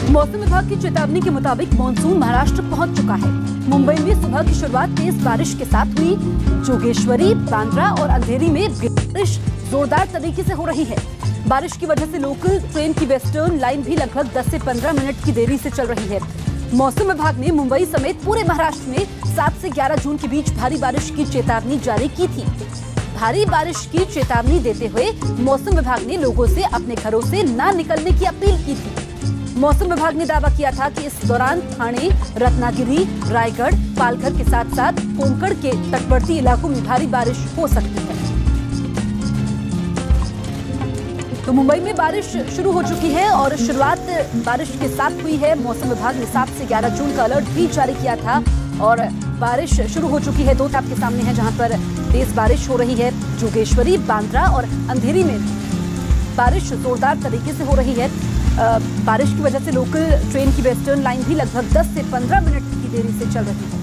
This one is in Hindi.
मौसम विभाग की चेतावनी के मुताबिक मानसून महाराष्ट्र पहुंच चुका है। मुंबई में सुबह की शुरुआत तेज बारिश के साथ हुई। जोगेश्वरी, बांद्रा और अंधेरी में बारिश जोरदार तरीके से हो रही है। बारिश की वजह से लोकल ट्रेन की वेस्टर्न लाइन भी लगभग 10 से 15 मिनट की देरी से चल रही है। मौसम विभाग ने मुंबई समेत पूरे महाराष्ट्र में 7 से 11 जून के बीच भारी बारिश की चेतावनी जारी की थी। भारी बारिश की चेतावनी देते हुए मौसम विभाग ने लोगों से अपने घरों से न निकलने की अपील की थी। मौसम विभाग ने दावा किया था कि इस दौरान ठाणे, रत्नागिरी, रायगढ़, पालघर के साथ साथ कोंकण के तटवर्ती इलाकों में भारी बारिश हो सकती है। तो मुंबई में बारिश शुरू हो चुकी है और शुरुआत बारिश के साथ हुई है। मौसम विभाग ने 7 से 11 जून का अलर्ट भी जारी किया था और बारिश शुरू हो चुकी है। दो आपके सामने है जहां पर तेज बारिश हो रही है। जोगेश्वरी, बांद्रा और अंधेरी में बारिश जोरदार तरीके से हो रही है। बारिश की वजह से लोकल ट्रेन की वेस्टर्न लाइन भी लगभग 10 से 15 मिनट की देरी से चल रही है।